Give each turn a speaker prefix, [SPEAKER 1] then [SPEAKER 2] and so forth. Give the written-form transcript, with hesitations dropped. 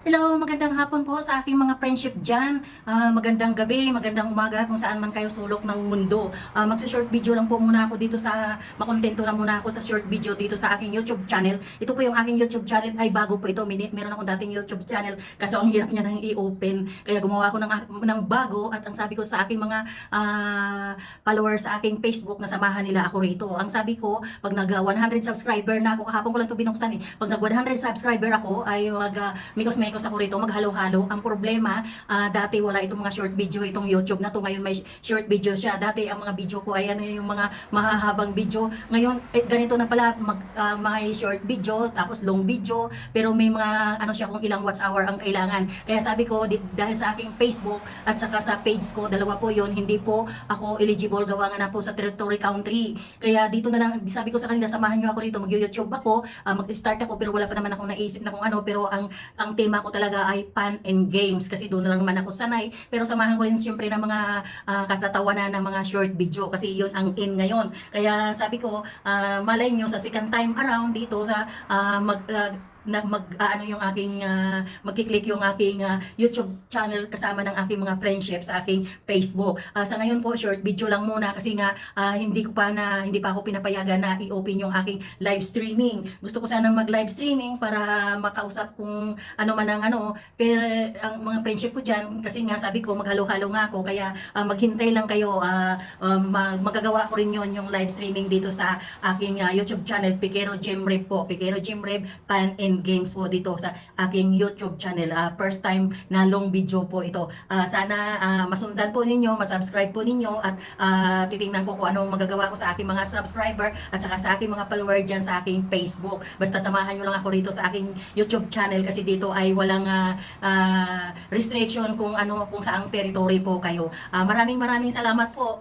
[SPEAKER 1] Hello, magandang hapon po sa aking mga friendship dyan. Magandang gabi, magandang umaga kung saan man kayo sulok ng mundo. Magsa-short video lang po muna ako dito makontento lang muna ako sa short video dito sa aking YouTube channel. Ito po yung aking YouTube channel, ay bago po ito. Meron akong dating YouTube channel kaso ang hirap niya nang i-open. Kaya gumawa ako ng bago at ang sabi ko sa aking mga followers sa aking Facebook na samahan nila ako rito. Ang sabi ko, pag nag 100 subscriber na ako, kahapon ko lang ito binuksan eh. Pag nag 100 subscriber ako, ay mikos-mikos ako rito, maghalo-halo. Ang problema, dati wala itong mga short video, itong YouTube na to. Ngayon may short video siya. Dati ang mga video ko ay ano yung mga mahahabang video. Ngayon, ganito na pala, may short video, tapos long video, pero may mga ano siya kung ilang watch hour ang kailangan. Kaya sabi ko, dahil sa aking Facebook at saka sa page ko, dalawa po yon, hindi po ako eligible, gawa nga na po sa territory country. Kaya dito na lang, sabi ko sa kanila, samahan nyo ako rito, mag-YouTube ako, mag-start ako, pero wala pa naman ako naisip na kung ano, pero ang tema ko talaga ay fun and games kasi doon na lang naman ako sanay, pero samahan ko rin siyempre ng mga katatawanan ng mga short video kasi yun ang in ngayon. Kaya sabi ko, malay nyo sa second time around dito sa ano yung aking magkiklik yung aking YouTube channel kasama ng aking mga friendship sa aking Facebook. Sa ngayon po short video lang muna kasi nga hindi pa ako pinapayagan na i-open yung aking live streaming. Gusto ko sanang mag-live streaming para makausap kung ano man ang ano, pero ang mga friendship ko diyan kasi nga sabi ko maghalo-halo nga ako kaya maghintay lang kayo, magagawa ko rin yon yung live streaming dito sa aking YouTube channel Pikero Jimrev po. Pikero Jimrev Pan and Games po dito sa aking YouTube channel. First time na long video po ito. Sana masundan po ninyo, masubscribe po ninyo at titingnan ko kung anong magagawa ko sa aking mga subscriber at saka sa aking mga follower dyan sa aking Facebook. Basta samahan nyo lang ako rito sa aking YouTube channel kasi dito ay walang restriction kung saang territory po kayo. Maraming salamat po